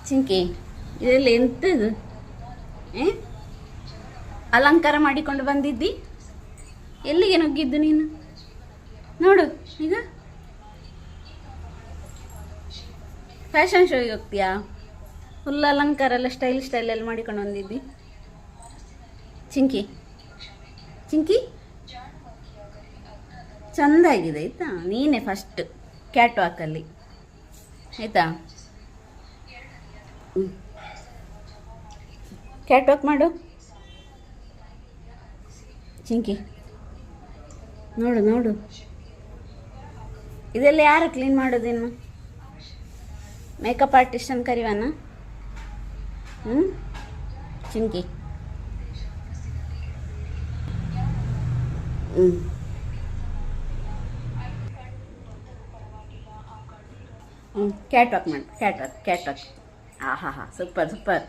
ಚಿಂಕಿ ಇದೆಲ್ಲ ಎಂಥದ್ದು ಏ ಅಲಂಕಾರ ಮಾಡಿಕೊಂಡು ಬಂದಿದ್ದಿ? ಎಲ್ಲಿಗೆ ನುಗ್ಗಿದ್ದು ನೀನು? ನೋಡು ಈಗ ಫ್ಯಾಷನ್ ಶೋಗೆ ಹೋಗ್ತೀಯಾ? ಫುಲ್ ಅಲಂಕಾರ ಎಲ್ಲ ಸ್ಟೈಲ್ ಎಲ್ಲ ಮಾಡಿಕೊಂಡು ಬಂದಿದ್ದಿ. ಚಿಂಕಿ ಚಿಂಕಿ ಚೆಂದಾಗಿದೆ ಆಯಿತಾ? ನೀನೇ ಫಸ್ಟ್ ಕ್ಯಾಟ್ ವಾಕಲ್ಲಿ ಆಯಿತಾ? ಕ್ಯಾಟ್ ವಾಕ್ ಮಾಡು ಚಿಂಕಿ. ನೋಡು ನೋಡು, ಇದೆಲ್ಲ ಯಾರು ಕ್ಲೀನ್ ಮಾಡೋದಿನ್ನು? ಮೇಕಪ್ ಆರ್ಟಿಸ್ಟನ್ನು ಕರಿವಾನ? ಚಿಂಕಿ ಕ್ಯಾಟ್ ವಾಕ್ ಮಾಡು, ಕ್ಯಾಟ್ ವಾಕ್. ಹಾ ಸೂಪರ್.